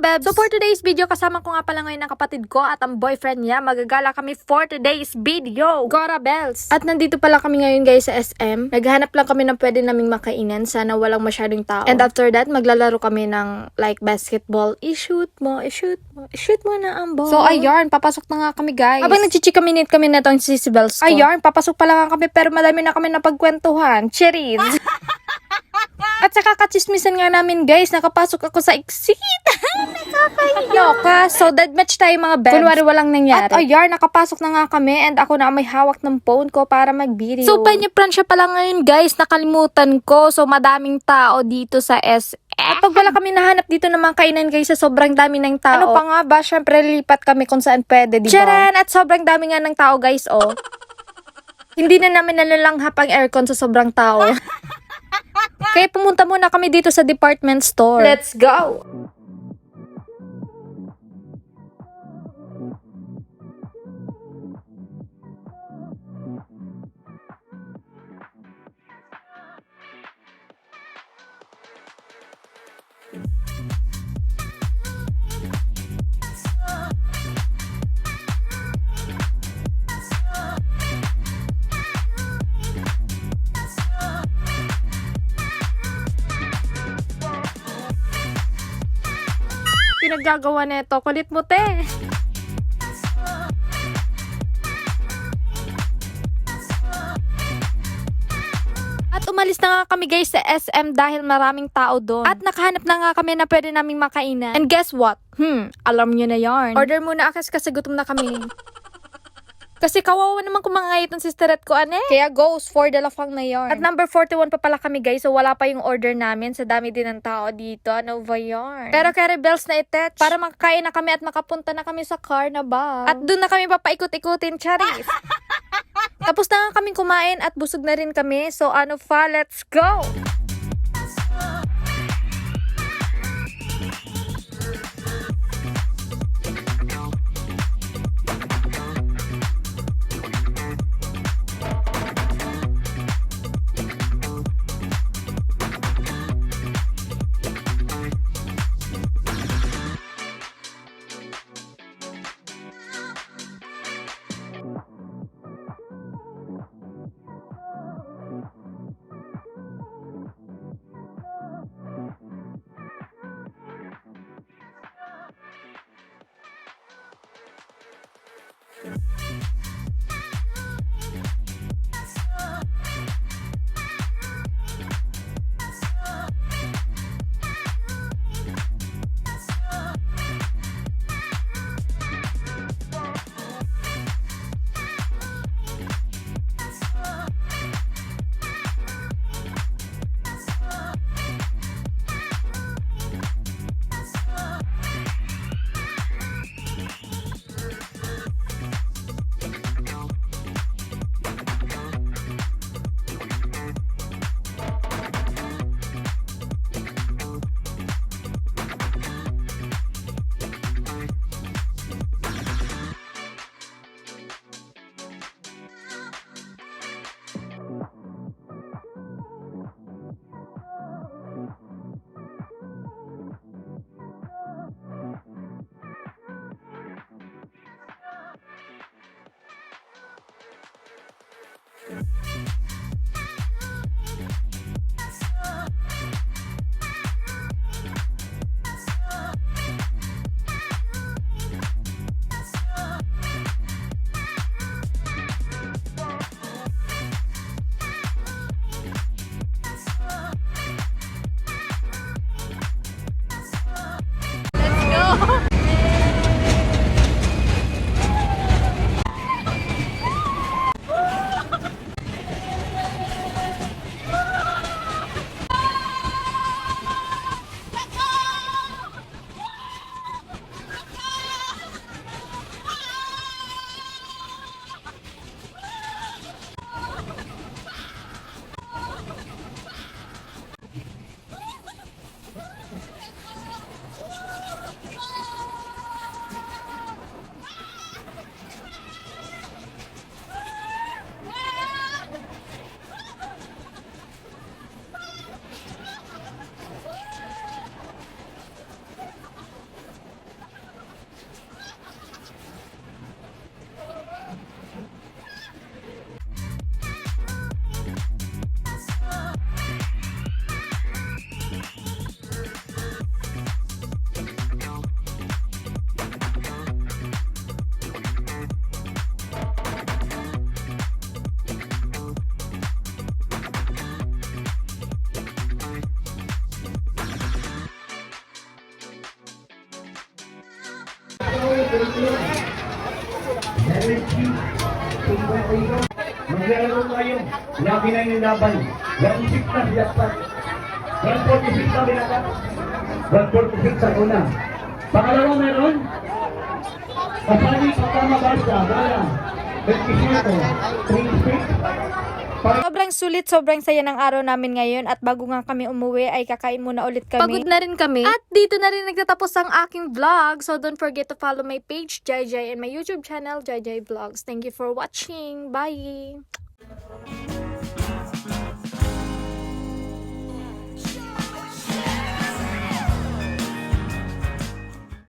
Bebs! So for today's video, kasama ko nga pala ngayon ang kapatid ko at ang boyfriend niya. Magagala kami for today's video. Gora Bells! At nandito pala kami ngayon guys sa SM. Naghanap lang kami ng pwede naming makainan. Sana walang masyadong tao. And after that, maglalaro kami ng like basketball. I-shoot mo na ang ball. So ayun, papasok na nga kami guys. Habang nagchichikaminate kami na itong si Bells ko. Ayun, papasok pa lang kami pero madami na kami napagkwentuhan. Cheers! At sa kakachismisan nga namin guys, nakapasok ako sa exit. Nakakahiyoka. So dead match tayo mga bebs. Kunwari walang nangyari. At ayun, nakapasok na nga kami and ako na may hawak ng phone ko para mag-video. So Peña siya pala ngayon guys, nakalimutan ko. So madaming tao dito sa SM. At pag wala kami nahanap dito ng mga kainan guys, sa sobrang dami ng tao. Ano pa nga ba? Syempre lipat kami kung saan pwede, diba? Charan! At sobrang dami nga ng tao guys, oh. Hindi na namin nalalanghap ang aircon sa sobrang tao. Kaya pumunta muna kami dito sa department store. Let's go! Pinaggagawa nito. Kulit mo, te. At umalis na nga kami guys sa SM dahil maraming tao doon. At nakahanap na nga kami na pwede naming makainan. And guess what? Alam nyo na yarn. Order muna kasi gutom na kami. Kasi kawawa naman kumangayit ng sisterette ko, ane. Kaya goes for the lafang na yarn. At number 41 pa pala kami guys, so wala pa yung order namin. Sa dami din ng tao dito, ano ba yarn? Pero kaya bells na itech para makakain na kami at makapunta na kami sa Carnival. At doon na kami papaikot-ikutin, charis. Tapos na nga kaming kumain at busog na rin kami. So ano fa, let's go! Maglalaro tayo. Labi na yung laban. 1-6 na si Jasper. 146 na binata. 146 sa una. Pangalawa meron. Kasali pagkama Barca. Bala. 27. 3-6. Sobrang sulit, sobrang saya ng araw namin ngayon at bago nga kami umuwi ay kakain muna ulit kami. Pagod na rin kami at dito na rin nagtatapos ang aking vlog. So don't forget to follow my page, JJ, and my YouTube channel, JJ Vlogs. Thank you for watching. Bye!